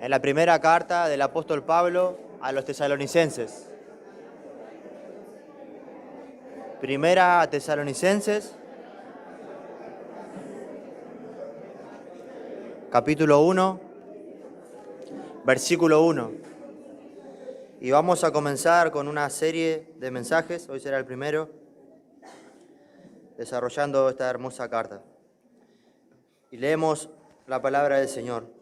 En la primera carta del apóstol Pablo a los tesalonicenses. Primera a Tesalonicenses, capítulo 1, versículo 1. Y vamos a comenzar con una serie de mensajes, hoy será el primero, desarrollando esta hermosa carta. Y leemos la palabra del Señor.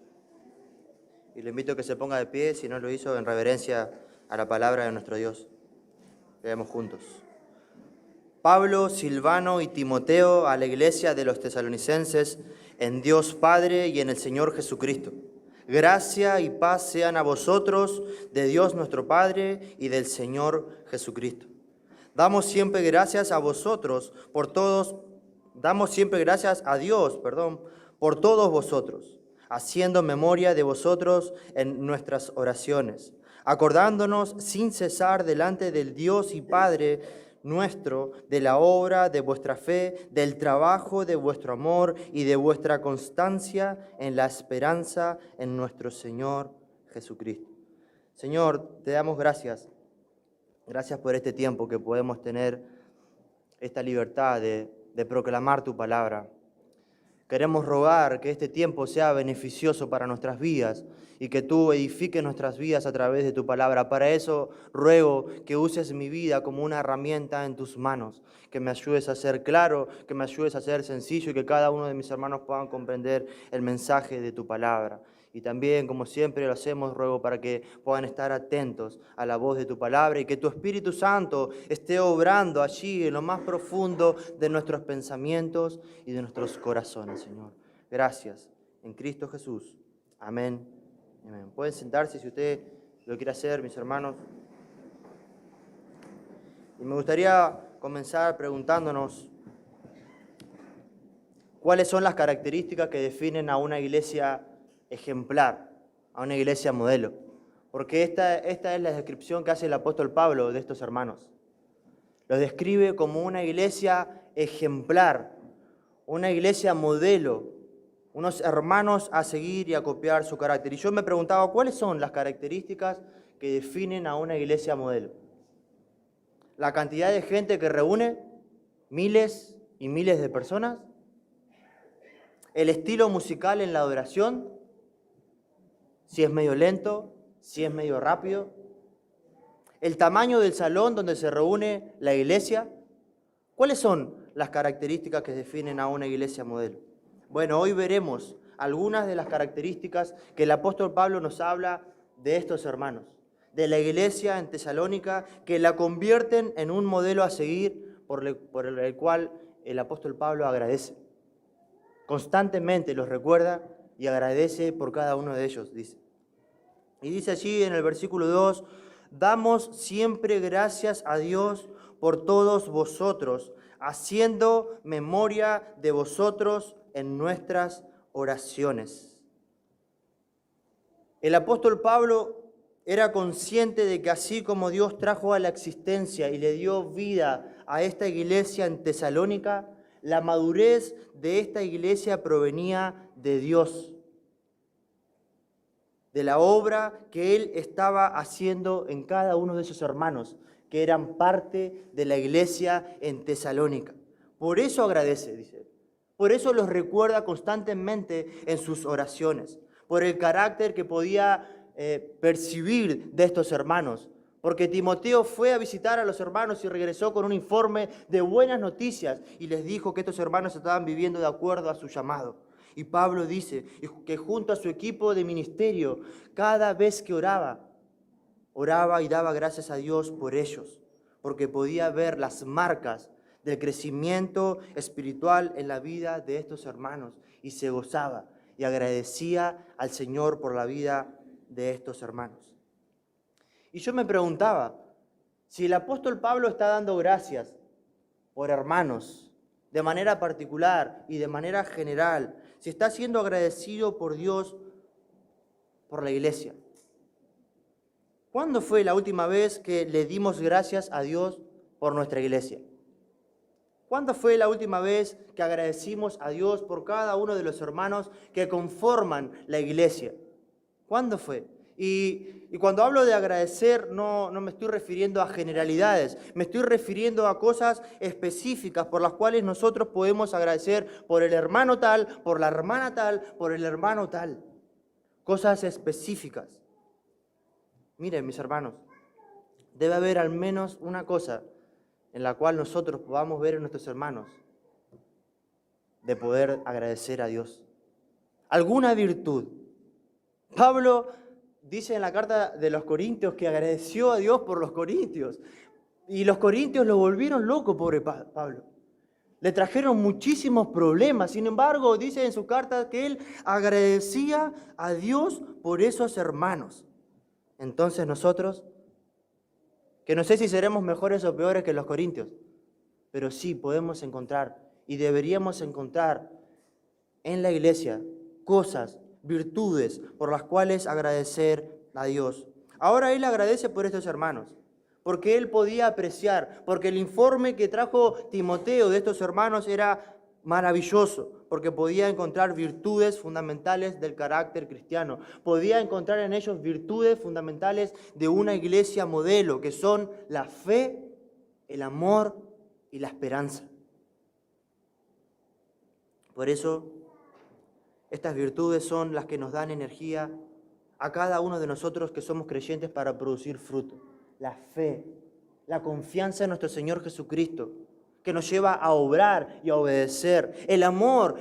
Y le invito a que se ponga de pie, si no lo hizo, en reverencia a la palabra de nuestro Dios. Leemos juntos. Pablo, Silvano y Timoteo a la iglesia de los tesalonicenses, en Dios Padre y en el Señor Jesucristo. Gracia y paz sean a vosotros, de Dios nuestro Padre y del Señor Jesucristo. Damos siempre gracias a vosotros por todos, damos siempre gracias a Dios, por todos vosotros, haciendo memoria de vosotros en nuestras oraciones, acordándonos sin cesar delante del Dios y Padre nuestro, de la obra de vuestra fe, del trabajo de vuestro amor y de vuestra constancia en la esperanza en nuestro Señor Jesucristo. Señor, te damos gracias. Gracias por este tiempo que podemos tener esta libertad de proclamar tu palabra. Queremos rogar que este tiempo sea beneficioso para nuestras vidas y que tú edifiques nuestras vidas a través de tu palabra. Para eso ruego que uses mi vida como una herramienta en tus manos, que me ayudes a ser claro, que me ayudes a ser sencillo y que cada uno de mis hermanos puedan comprender el mensaje de tu palabra. Y también, como siempre lo hacemos, ruego para que puedan estar atentos a la voz de tu palabra y que tu Espíritu Santo esté obrando allí en lo más profundo de nuestros pensamientos y de nuestros corazones, Señor. Gracias. En Cristo Jesús. Amén. Amén. Pueden sentarse si usted lo quiere hacer, mis hermanos. Y me gustaría comenzar preguntándonos cuáles son las características que definen a una iglesia ejemplar, a una iglesia modelo. Porque esta es la descripción que hace el apóstol Pablo de estos hermanos. Los describe como una iglesia ejemplar, una iglesia modelo, unos hermanos a seguir y a copiar su carácter. Y yo me preguntaba, ¿cuáles son las características que definen a una iglesia modelo? La cantidad de gente que reúne, miles y miles de personas. El estilo musical en la adoración, si es medio lento, si es medio rápido. El tamaño del salón donde se reúne la iglesia. ¿Cuáles son las características que definen a una iglesia modelo? Bueno, hoy veremos algunas de las características que el apóstol Pablo nos habla de estos hermanos, de la iglesia en Tesalónica, que la convierten en un modelo a seguir por el cual el apóstol Pablo agradece. Constantemente los recuerda y agradece por cada uno de ellos, dice. Y dice allí en el versículo 2, damos siempre gracias a Dios por todos vosotros, haciendo memoria de vosotros en nuestras oraciones. El apóstol Pablo era consciente de que así como Dios trajo a la existencia y le dio vida a esta iglesia en Tesalónica, la madurez de esta iglesia provenía de Dios, de la obra que Él estaba haciendo en cada uno de sus hermanos, que eran parte de la iglesia en Tesalónica. Por eso agradece, dice. Por eso los recuerda constantemente en sus oraciones, por el carácter que podía percibir de estos hermanos. Porque Timoteo fue a visitar a los hermanos y regresó con un informe de buenas noticias y les dijo que estos hermanos estaban viviendo de acuerdo a su llamado. Y Pablo dice que junto a su equipo de ministerio, cada vez que oraba y daba gracias a Dios por ellos, porque podía ver las marcas del crecimiento espiritual en la vida de estos hermanos y se gozaba y agradecía al Señor por la vida de estos hermanos. Y yo me preguntaba, si el apóstol Pablo está dando gracias por hermanos, de manera particular y de manera general, si está siendo agradecido por Dios, por la iglesia, ¿cuándo fue la última vez que le dimos gracias a Dios por nuestra iglesia? ¿Cuándo fue la última vez que agradecimos a Dios por cada uno de los hermanos que conforman la iglesia? ¿Cuándo fue? Y cuando hablo de agradecer, no me estoy refiriendo a generalidades, me estoy refiriendo a cosas específicas por las cuales nosotros podemos agradecer por el hermano tal, por la hermana tal, por el hermano tal. Cosas específicas. Miren, mis hermanos, debe haber al menos una cosa en la cual nosotros podamos ver en nuestros hermanos de poder agradecer a Dios. Alguna virtud. Pablo dice en la carta de los Corintios que agradeció a Dios por los corintios. Y los corintios lo volvieron loco, pobre Pablo. Le trajeron muchísimos problemas. Sin embargo, dice en su carta que él agradecía a Dios por esos hermanos. Entonces nosotros, que no sé si seremos mejores o peores que los corintios, pero sí podemos encontrar y deberíamos encontrar en la iglesia cosas, virtudes por las cuales agradecer a Dios. Ahora él agradece por estos hermanos, porque él podía apreciar, porque el informe que trajo Timoteo de estos hermanos era maravilloso, porque podía encontrar virtudes fundamentales del carácter cristiano, podía encontrar en ellos virtudes fundamentales de una iglesia modelo, que son la fe, el amor y la esperanza. Por eso, estas virtudes son las que nos dan energía a cada uno de nosotros que somos creyentes para producir fruto. La fe, la confianza en nuestro Señor Jesucristo, que nos lleva a obrar y a obedecer. El amor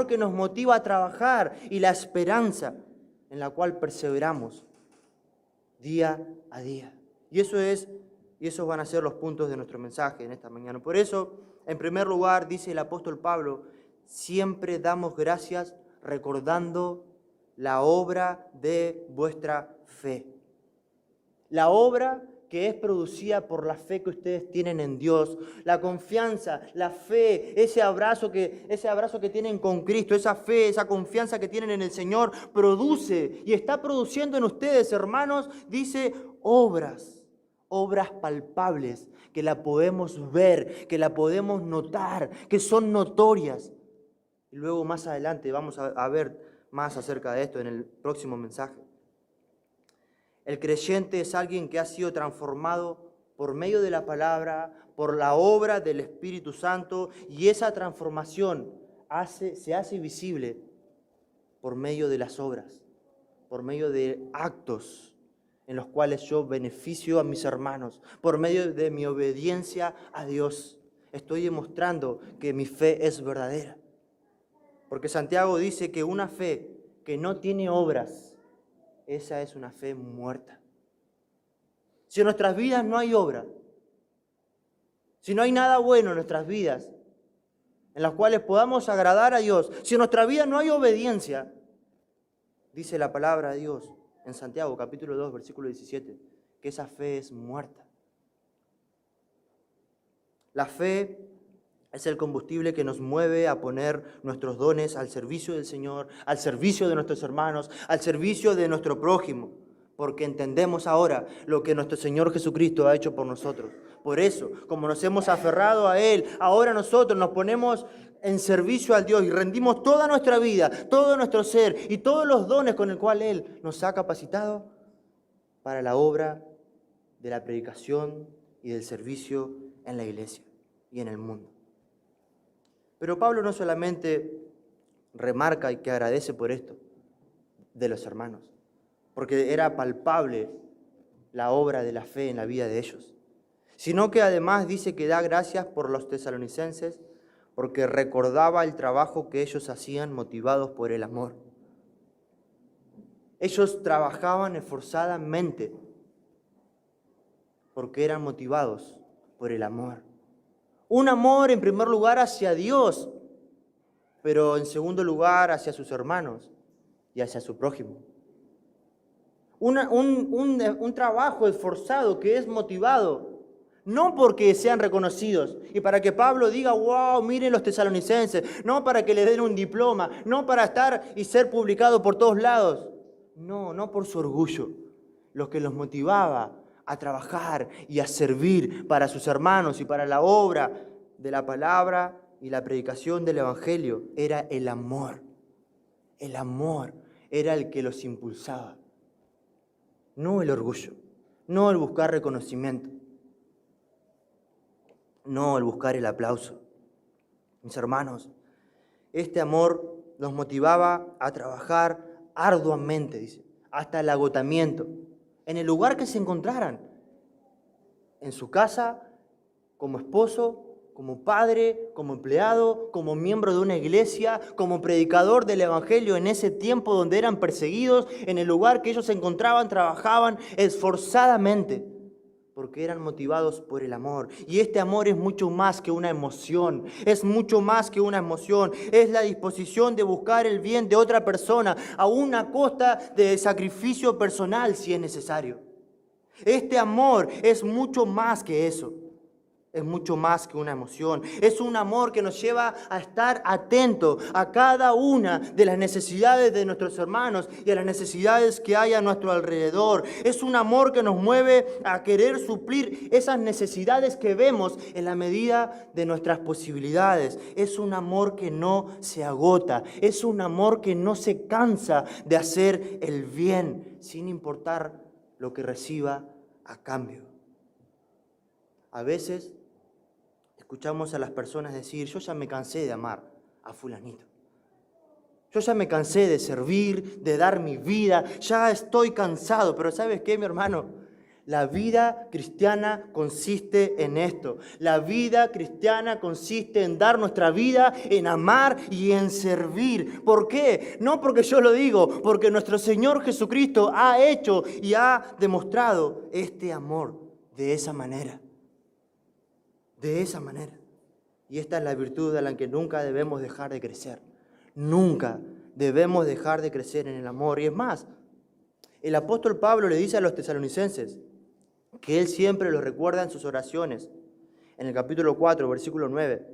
que nos motiva a trabajar, y la esperanza en la cual perseveramos día a día. Y esos van a ser los puntos de nuestro mensaje en esta mañana. Por eso, en primer lugar, dice el apóstol Pablo, siempre damos gracias recordando la obra de vuestra fe. La obra que es producida por la fe que ustedes tienen en Dios, la confianza, la fe, ese abrazo que tienen con Cristo, esa fe, esa confianza que tienen en el Señor, produce y está produciendo en ustedes, hermanos, dice, obras palpables, que la podemos ver, que la podemos notar, que son notorias. Y luego más adelante vamos a ver más acerca de esto en el próximo mensaje. El creyente es alguien que ha sido transformado por medio de la palabra, por la obra del Espíritu Santo, y esa transformación se hace visible por medio de las obras, por medio de actos en los cuales yo beneficio a mis hermanos, por medio de mi obediencia a Dios. Estoy demostrando que mi fe es verdadera. Porque Santiago dice que una fe que no tiene obras, esa es una fe muerta. Si en nuestras vidas no hay obra, si no hay nada bueno en nuestras vidas, en las cuales podamos agradar a Dios, si en nuestra vida no hay obediencia, dice la palabra de Dios en Santiago capítulo 2, versículo 17, que esa fe es muerta. La fe es el combustible que nos mueve a poner nuestros dones al servicio del Señor, al servicio de nuestros hermanos, al servicio de nuestro prójimo, porque entendemos ahora lo que nuestro Señor Jesucristo ha hecho por nosotros. Por eso, como nos hemos aferrado a Él, ahora nosotros nos ponemos en servicio al Dios y rendimos toda nuestra vida, todo nuestro ser y todos los dones con el cual Él nos ha capacitado para la obra de la predicación y del servicio en la iglesia y en el mundo. Pero Pablo no solamente remarca y que agradece por esto de los hermanos, porque era palpable la obra de la fe en la vida de ellos, sino que además dice que da gracias por los tesalonicenses porque recordaba el trabajo que ellos hacían motivados por el amor. Ellos trabajaban esforzadamente porque eran motivados por el amor. Un amor en primer lugar hacia Dios, pero en segundo lugar hacia sus hermanos y hacia su prójimo. Un trabajo esforzado que es motivado, no porque sean reconocidos y para que Pablo diga, wow, miren los tesalonicenses, no para que le den un diploma, no para estar y ser publicado por todos lados. No por su orgullo, lo que los motivaba a trabajar y a servir para sus hermanos y para la obra de la palabra y la predicación del Evangelio era el amor. El amor era el que los impulsaba. no el orgullo, no el buscar reconocimiento, no el buscar el aplauso. Mis hermanos, este amor los motivaba a trabajar arduamente, dice, hasta el agotamiento, en el lugar que se encontraran, en su casa, como esposo, como padre, como empleado, como miembro de una iglesia, como predicador del evangelio en ese tiempo donde eran perseguidos, en el lugar que ellos se encontraban, trabajaban esforzadamente, porque eran motivados por el amor. Y este amor es mucho más que una emoción, es mucho más que una emoción, es la disposición de buscar el bien de otra persona, aún a costa de sacrificio personal si es necesario. Este amor es mucho más que eso. Es mucho más que una emoción. Es un amor que nos lleva a estar atentos a cada una de las necesidades de nuestros hermanos y a las necesidades que hay a nuestro alrededor. Es un amor que nos mueve a querer suplir esas necesidades que vemos en la medida de nuestras posibilidades. Es un amor que no se agota. Es un amor que no se cansa de hacer el bien sin importar lo que reciba a cambio. A veces escuchamos a las personas decir, yo ya me cansé de amar a fulanito. Yo ya me cansé de servir, de dar mi vida, ya estoy cansado. Pero ¿sabes qué, mi hermano? La vida cristiana consiste en esto. La vida cristiana consiste en dar nuestra vida, en amar y en servir. ¿Por qué? No porque yo lo digo, porque nuestro Señor Jesucristo ha hecho y ha demostrado este amor de esa manera. De esa manera. Y esta es la virtud a la que nunca debemos dejar de crecer. Nunca debemos dejar de crecer en el amor. Y es más, el apóstol Pablo le dice a los tesalonicenses que él siempre los recuerda en sus oraciones. En el capítulo 4, versículo 9.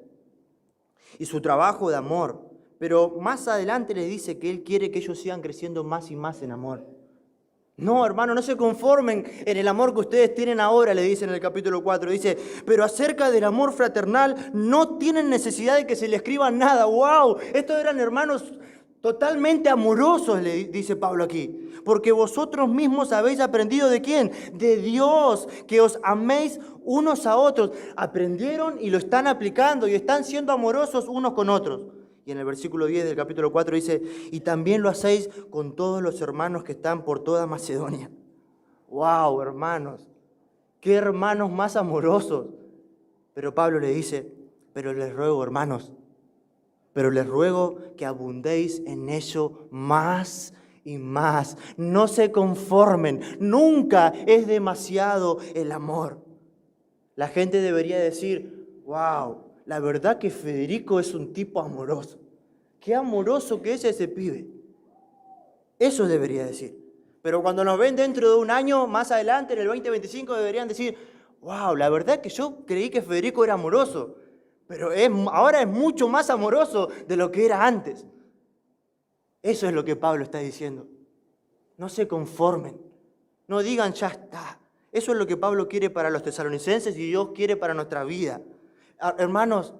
Y su trabajo de amor. Pero más adelante le dice que él quiere que ellos sigan creciendo más y más en amor. No, hermano, no se conformen en el amor que ustedes tienen ahora, le dice en el capítulo 4. Dice, pero acerca del amor fraternal no tienen necesidad de que se le escriba nada. ¡Wow! Estos eran hermanos totalmente amorosos, le dice Pablo aquí. Porque vosotros mismos habéis aprendido ¿de quién? De Dios, que os améis unos a otros. Aprendieron y lo están aplicando y están siendo amorosos unos con otros. Y en el versículo 10 del capítulo 4 dice, y también lo hacéis con todos los hermanos que están por toda Macedonia. ¡Wow, hermanos! ¡Qué hermanos más amorosos! Pero Pablo le dice, pero les ruego, hermanos, pero les ruego que abundéis en ello más y más. No se conformen, nunca es demasiado el amor. La gente debería decir, wow, la verdad que Federico es un tipo amoroso. Qué amoroso que es ese pibe. Eso debería decir. Pero cuando nos ven dentro de un año, más adelante, en el 2025, deberían decir, wow, la verdad que yo creí que Federico era amoroso, pero ahora es mucho más amoroso de lo que era antes. Eso es lo que Pablo está diciendo. No se conformen. No digan, ya está. Eso es lo que Pablo quiere para los tesalonicenses y Dios quiere para nuestra vida. Hermanos,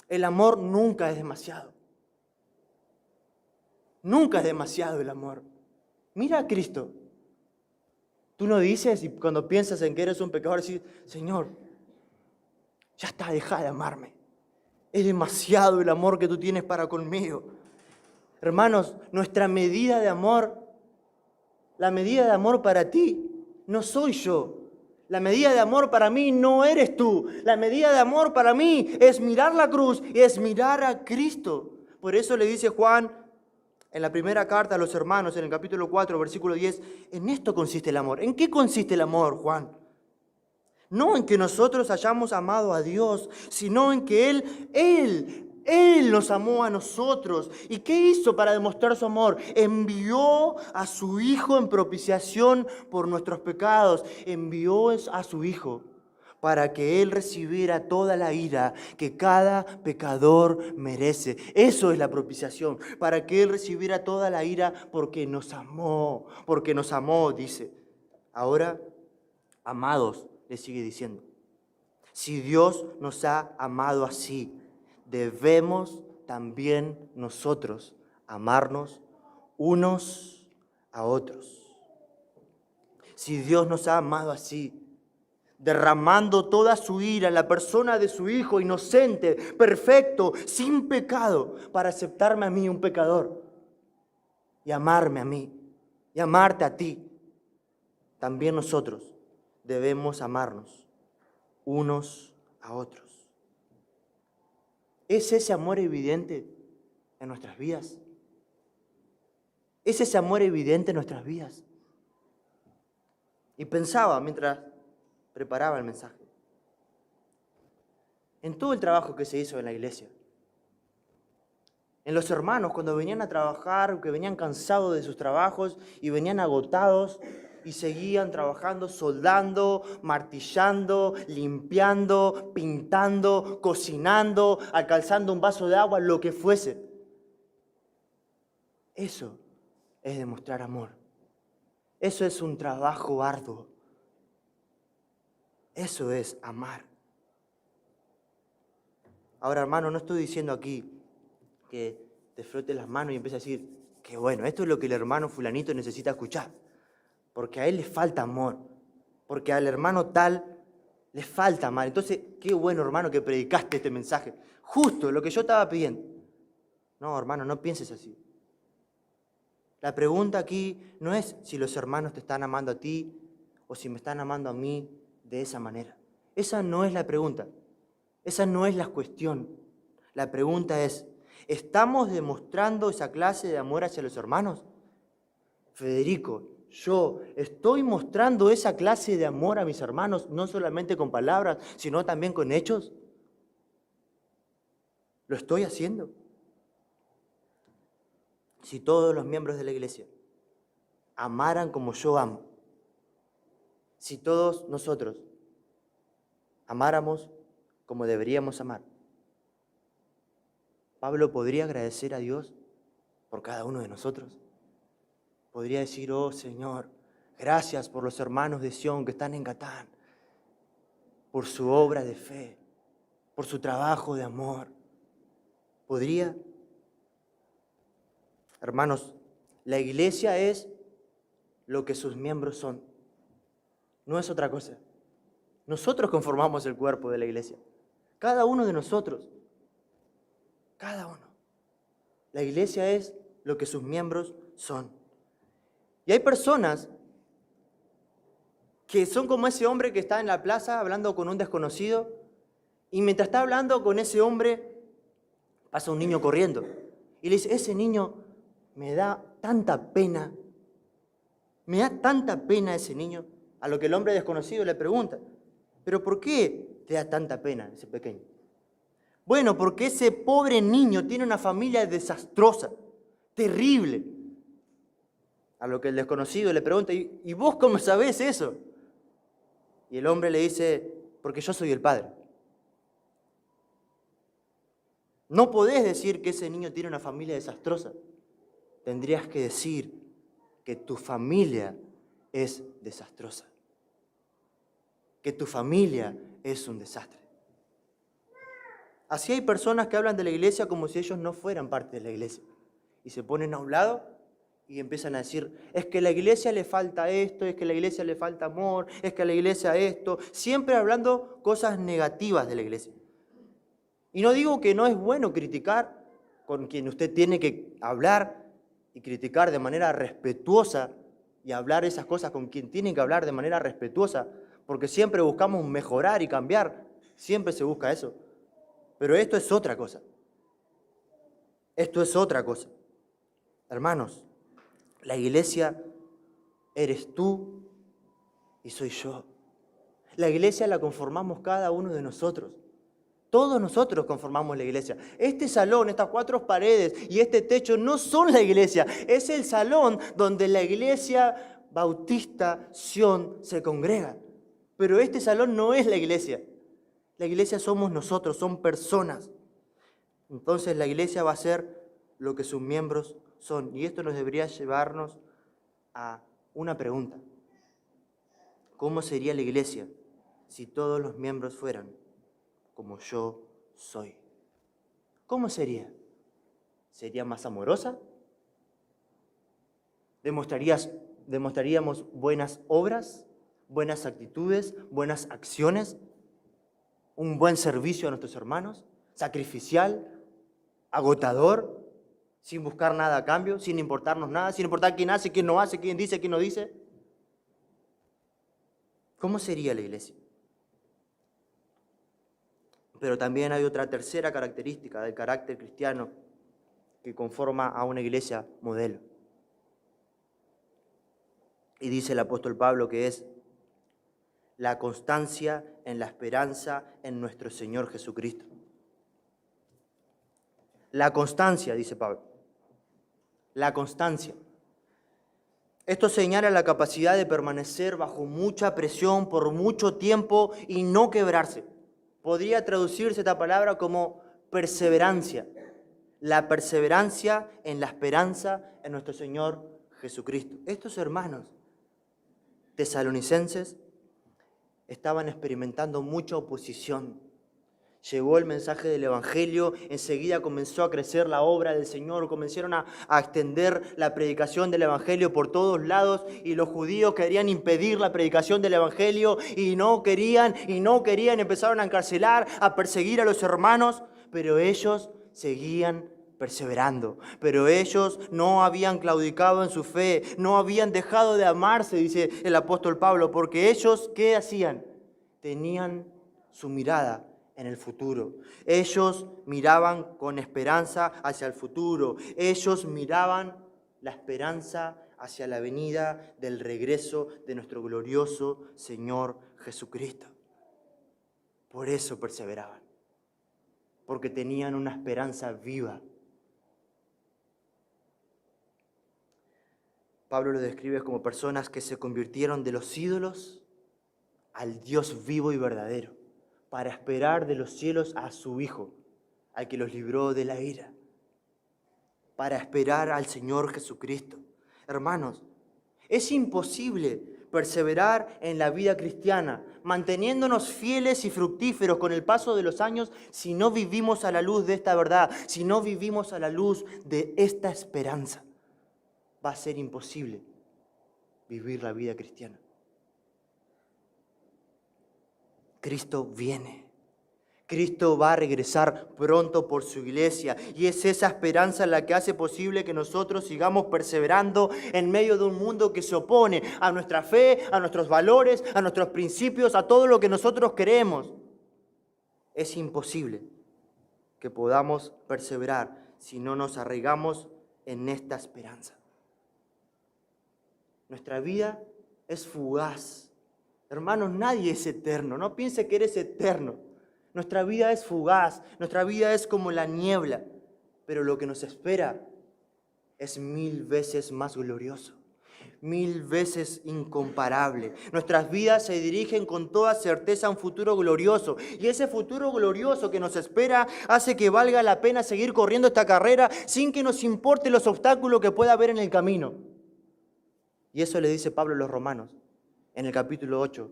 el amor nunca es demasiado. Nunca es demasiado el amor. Mira a Cristo. Tú no dices, y cuando piensas en que eres un pecador, decís, Señor, ya está, deja de amarme. Es demasiado el amor que tú tienes para conmigo. Hermanos, nuestra medida de amor, la medida de amor para ti, no soy yo. La medida de amor para mí no eres tú. La medida de amor para mí es mirar la cruz y es mirar a Cristo. Por eso le dice Juan en la primera carta a los hermanos, en el capítulo 4, versículo 10, en esto consiste el amor. ¿En qué consiste el amor, Juan? No en que nosotros hayamos amado a Dios, sino en que Él nos amó a nosotros. ¿Y qué hizo para demostrar su amor? Envió a su Hijo en propiciación por nuestros pecados. Envió a su Hijo para que Él recibiera toda la ira que cada pecador merece. Eso es la propiciación, para que Él recibiera toda la ira porque nos amó, dice. Ahora, amados, le sigue diciendo, si Dios nos ha amado así, debemos también nosotros amarnos unos a otros. Si Dios nos ha amado así, derramando toda su ira en la persona de su Hijo inocente, perfecto, sin pecado, para aceptarme a mí, un pecador, y amarme a mí, y amarte a ti, también nosotros debemos amarnos unos a otros. ¿Es ese amor evidente en nuestras vidas? ¿Es ese amor evidente en nuestras vidas? Y pensaba mientras preparaba el mensaje, en todo el trabajo que se hizo en la iglesia, en los hermanos cuando venían a trabajar, que venían cansados de sus trabajos y venían agotados y seguían trabajando, soldando, martillando, limpiando, pintando, cocinando, alcanzando un vaso de agua, lo que fuese. Eso es demostrar amor. Eso es un trabajo arduo. Eso es amar. Ahora, hermano, no estoy diciendo aquí que te frotes las manos y empieces a decir, que bueno, esto es lo que el hermano fulanito necesita escuchar. Porque a él le falta amor. Porque al hermano tal le falta amar. Entonces, qué bueno, hermano, que predicaste este mensaje. Justo lo que yo estaba pidiendo. No, hermano, no pienses así. La pregunta aquí no es si los hermanos te están amando a ti o si me están amando a mí de esa manera. Esa no es la pregunta. Esa no es la cuestión. La pregunta es, ¿estamos demostrando esa clase de amor hacia los hermanos? Federico, yo estoy mostrando esa clase de amor a mis hermanos, no solamente con palabras, sino también con hechos. ¿Lo estoy haciendo? Si todos los miembros de la iglesia amaran como yo amo, si todos nosotros amáramos como deberíamos amar, Pablo podría agradecer a Dios por cada uno de nosotros. Podría decir, oh Señor, gracias por los hermanos de Sión que están en Catán, por su obra de fe, por su trabajo de amor. ¿Podría? Hermanos, la iglesia es lo que sus miembros son. No es otra cosa. Nosotros conformamos el cuerpo de la iglesia. Cada uno de nosotros. Cada uno. La iglesia es lo que sus miembros son. Y hay personas que son como ese hombre que está en la plaza hablando con un desconocido y mientras está hablando con ese hombre pasa un niño corriendo y le dice, ese niño me da tanta pena ese niño. A lo que el hombre desconocido le pregunta, ¿pero por qué te da tanta pena ese pequeño? Bueno, porque ese pobre niño tiene una familia desastrosa, terrible. A lo que el desconocido le pregunta, ¿y vos cómo sabés eso? Y el hombre le dice, porque yo soy el padre. No podés decir que ese niño tiene una familia desastrosa. Tendrías que decir que tu familia es desastrosa. Que tu familia es un desastre. Así hay personas que hablan de la iglesia como si ellos no fueran parte de la iglesia. Y se ponen a un lado y empiezan a decir, es que a la iglesia le falta esto, es que a la iglesia le falta amor, es que a la iglesia esto. Siempre hablando cosas negativas de la iglesia. Y no digo que no es bueno criticar con quien usted tiene que hablar y criticar de manera respetuosa y hablar esas cosas con quien tiene que hablar de manera respetuosa, porque siempre buscamos mejorar y cambiar, siempre se busca eso. Pero esto es otra cosa. Esto es otra cosa. Hermanos, la iglesia eres tú y soy yo. La iglesia la conformamos cada uno de nosotros. Todos nosotros conformamos la iglesia. Este salón, estas 4 paredes y este techo no son la iglesia. Es el salón donde la iglesia bautista Sion se congrega. Pero este salón no es la iglesia. La iglesia somos nosotros, son personas. Entonces la iglesia va a ser lo que sus miembros son. Y esto nos debería llevarnos a una pregunta. ¿Cómo sería la iglesia si todos los miembros fueran como yo soy? ¿Cómo sería? ¿Sería más amorosa? ¿Demostrarías demostraríamos buenas obras, buenas actitudes, buenas acciones, un buen servicio a nuestros hermanos, sacrificial, agotador, sin buscar nada a cambio, sin importarnos nada, sin importar quién hace, quién no hace, quién dice, quién no dice. ¿Cómo sería la iglesia? Pero también hay otra tercera característica del carácter cristiano que conforma a una iglesia modelo. Y dice el apóstol Pablo que es la constancia en la esperanza en nuestro Señor Jesucristo. La constancia, dice Pablo. La constancia. Esto señala la capacidad de permanecer bajo mucha presión por mucho tiempo y no quebrarse. Podría traducirse esta palabra como perseverancia. La perseverancia en la esperanza en nuestro Señor Jesucristo. Estos hermanos tesalonicenses estaban experimentando mucha oposición. Llegó el mensaje del Evangelio, enseguida comenzó a crecer la obra del Señor, comenzaron a extender la predicación del Evangelio por todos lados y los judíos querían impedir la predicación del Evangelio y no querían, empezaron a encarcelar, a perseguir a los hermanos, pero ellos seguían perseverando, pero ellos no habían claudicado en su fe, no habían dejado de amarse, dice el apóstol Pablo, porque ellos, ¿qué hacían? Tenían su mirada en el futuro. Ellos miraban con esperanza hacia el futuro. Ellos miraban la esperanza hacia la venida del regreso de nuestro glorioso Señor Jesucristo. Por eso perseveraban, porque tenían una esperanza viva. Pablo lo describe como personas que se convirtieron de los ídolos al Dios vivo y verdadero, para esperar de los cielos a su Hijo, al que los libró de la ira, para esperar al Señor Jesucristo. Hermanos, es imposible perseverar en la vida cristiana, manteniéndonos fieles y fructíferos con el paso de los años, si no vivimos a la luz de esta verdad, si no vivimos a la luz de esta esperanza. Va a ser imposible vivir la vida cristiana. Cristo viene. Cristo va a regresar pronto por su iglesia y es esa esperanza la que hace posible que nosotros sigamos perseverando en medio de un mundo que se opone a nuestra fe, a nuestros valores, a nuestros principios, a todo lo que nosotros queremos. Es imposible que podamos perseverar si no nos arraigamos en esta esperanza. Nuestra vida es fugaz. Hermanos, nadie es eterno. No piense que eres eterno. Nuestra vida es fugaz. Nuestra vida es como la niebla. Pero lo que nos espera es 1000 veces más glorioso. 1000 veces incomparable. Nuestras vidas se dirigen con toda certeza a un futuro glorioso. Y ese futuro glorioso que nos espera hace que valga la pena seguir corriendo esta carrera sin que nos importe los obstáculos que pueda haber en el camino. Y eso le dice Pablo a los romanos en el capítulo 8,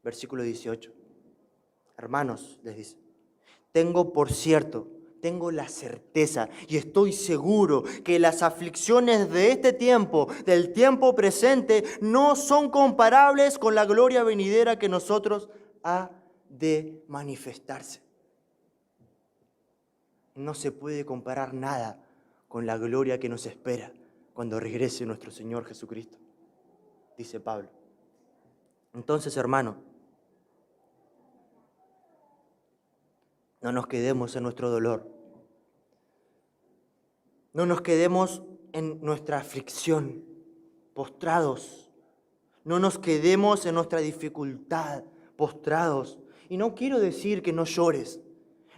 versículo 18. Hermanos, les dice, tengo la certeza y estoy seguro que las aflicciones de este tiempo, del tiempo presente, no son comparables con la gloria venidera que nosotros ha de manifestarse. No se puede comparar nada con la gloria que nos espera cuando regrese nuestro Señor Jesucristo, dice Pablo. Entonces, hermano, no nos quedemos en nuestro dolor. No nos quedemos en nuestra aflicción, postrados. No nos quedemos en nuestra dificultad, postrados. Y no quiero decir que no llores.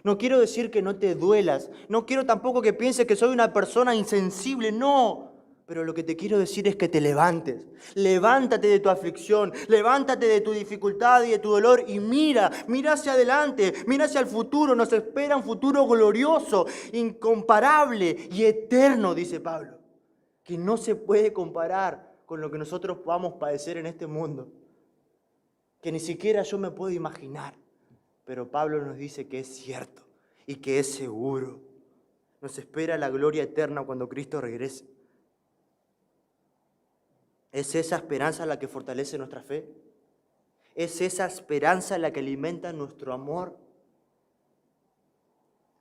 No quiero decir que no te duelas. No quiero tampoco que pienses que soy una persona insensible. No. Pero lo que te quiero decir es que te levantes. Levántate de tu aflicción, levántate de tu dificultad y de tu dolor y mira hacia adelante, mira hacia el futuro. Nos espera un futuro glorioso, incomparable y eterno, dice Pablo, que no se puede comparar con lo que nosotros podamos padecer en este mundo, que ni siquiera yo me puedo imaginar. Pero Pablo nos dice que es cierto y que es seguro. Nos espera la gloria eterna cuando Cristo regrese. ¿Es esa esperanza la que fortalece nuestra fe? ¿Es esa esperanza la que alimenta nuestro amor?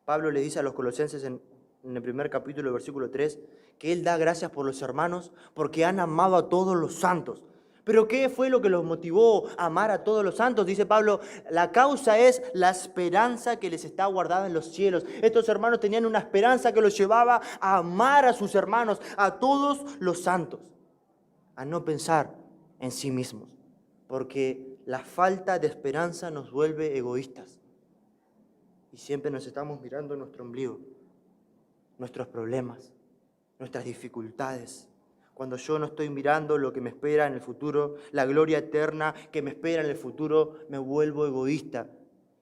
Pablo le dice a los colosenses en el primer capítulo, versículo 3, que él da gracias por los hermanos porque han amado a todos los santos. ¿Pero qué fue lo que los motivó a amar a todos los santos? Dice Pablo, la causa es la esperanza que les está guardada en los cielos. Estos hermanos tenían una esperanza que los llevaba a amar a sus hermanos, a todos los santos, a no pensar en sí mismos, porque la falta de esperanza nos vuelve egoístas y siempre nos estamos mirando nuestro ombligo, nuestros problemas, nuestras dificultades. Cuando yo no estoy mirando lo que me espera en el futuro, la gloria eterna que me espera en el futuro, me vuelvo egoísta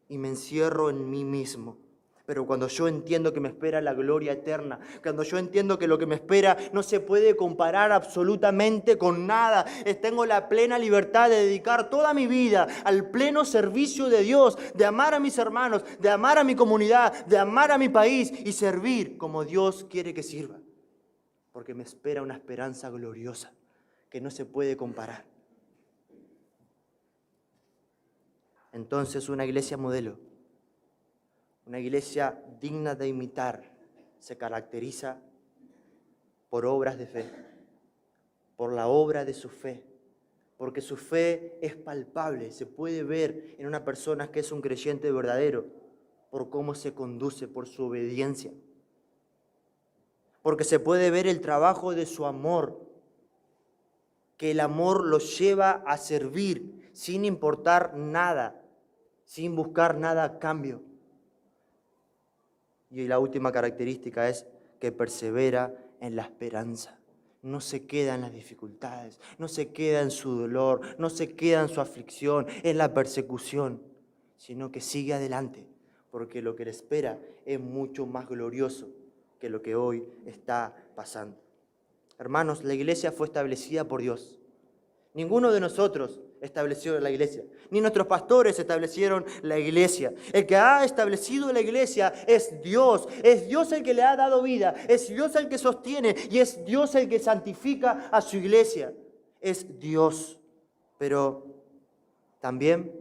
y me encierro en mí mismo. Pero cuando yo entiendo que me espera la gloria eterna, cuando yo entiendo que lo que me espera no se puede comparar absolutamente con nada, tengo la plena libertad de dedicar toda mi vida al pleno servicio de Dios, de amar a mis hermanos, de amar a mi comunidad, de amar a mi país y servir como Dios quiere que sirva. Porque me espera una esperanza gloriosa que no se puede comparar. Entonces, una iglesia modelo, una iglesia digna de imitar, se caracteriza por obras de fe, por la obra de su fe, porque su fe es palpable, se puede ver en una persona que es un creyente verdadero, por cómo se conduce, por su obediencia, porque se puede ver el trabajo de su amor, que el amor los lleva a servir sin importar nada, sin buscar nada a cambio. Y la última característica es que persevera en la esperanza. No se queda en las dificultades, no se queda en su dolor, no se queda en su aflicción, en la persecución, sino que sigue adelante, porque lo que le espera es mucho más glorioso que lo que hoy está pasando. Hermanos, la iglesia fue establecida por Dios. Ninguno de nosotros estableció la iglesia, ni nuestros pastores establecieron la iglesia. El que ha establecido la iglesia es Dios el que le ha dado vida, es Dios el que sostiene y es Dios el que santifica a su iglesia. Es Dios, pero también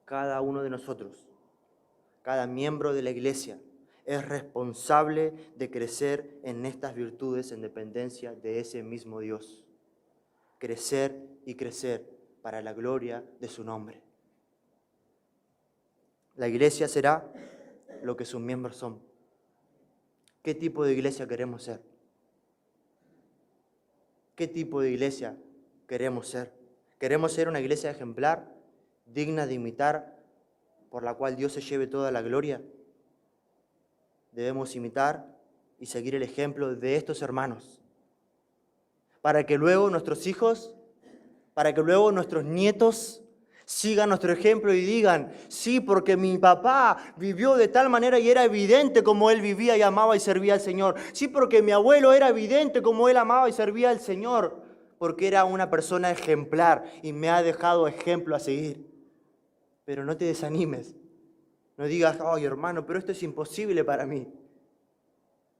cada uno de nosotros, cada miembro de la iglesia, es responsable de crecer en estas virtudes en dependencia de ese mismo Dios. Crecer y crecer para la gloria de su nombre. La iglesia será lo que sus miembros son. ¿Qué tipo de iglesia queremos ser? ¿Qué tipo de iglesia queremos ser? ¿Queremos ser una iglesia ejemplar, digna de imitar, por la cual Dios se lleve toda la gloria? Debemos imitar y seguir el ejemplo de estos hermanos, para que luego nuestros hijos, para que luego nuestros nietos sigan nuestro ejemplo y digan, sí, porque mi papá vivió de tal manera y era evidente como él vivía y amaba y servía al Señor. Sí, porque mi abuelo era evidente como él amaba y servía al Señor, porque era una persona ejemplar y me ha dejado ejemplo a seguir. Pero no te desanimes. No digas, ay hermano, pero esto es imposible para mí.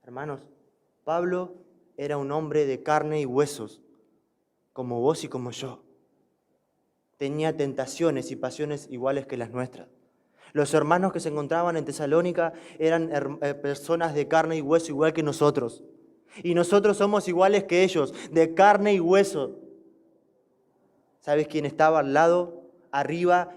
Hermanos, Pablo era un hombre de carne y huesos, como vos y como yo. Tenía tentaciones y pasiones iguales que las nuestras. Los hermanos que se encontraban en Tesalónica eran personas de carne y hueso igual que nosotros. Y nosotros somos iguales que ellos, de carne y hueso. ¿Sabes quién estaba al lado, arriba,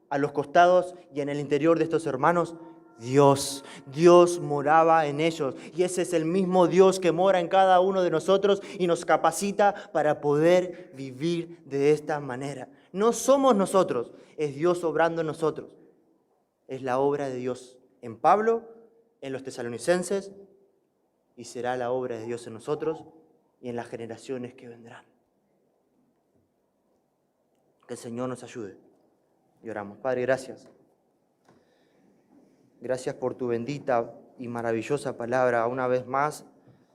a los costados y en el interior de estos hermanos? Dios. Dios moraba en ellos. Y ese es el mismo Dios que mora en cada uno de nosotros y nos capacita para poder vivir de esta manera. No somos nosotros, es Dios obrando en nosotros. Es la obra de Dios en Pablo, en los tesalonicenses, y será la obra de Dios en nosotros y en las generaciones que vendrán. Que el Señor nos ayude. Y oramos. Padre, gracias. Gracias por tu bendita y maravillosa palabra. Una vez más,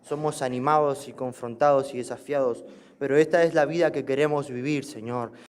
somos animados y confrontados y desafiados, pero esta es la vida que queremos vivir, Señor.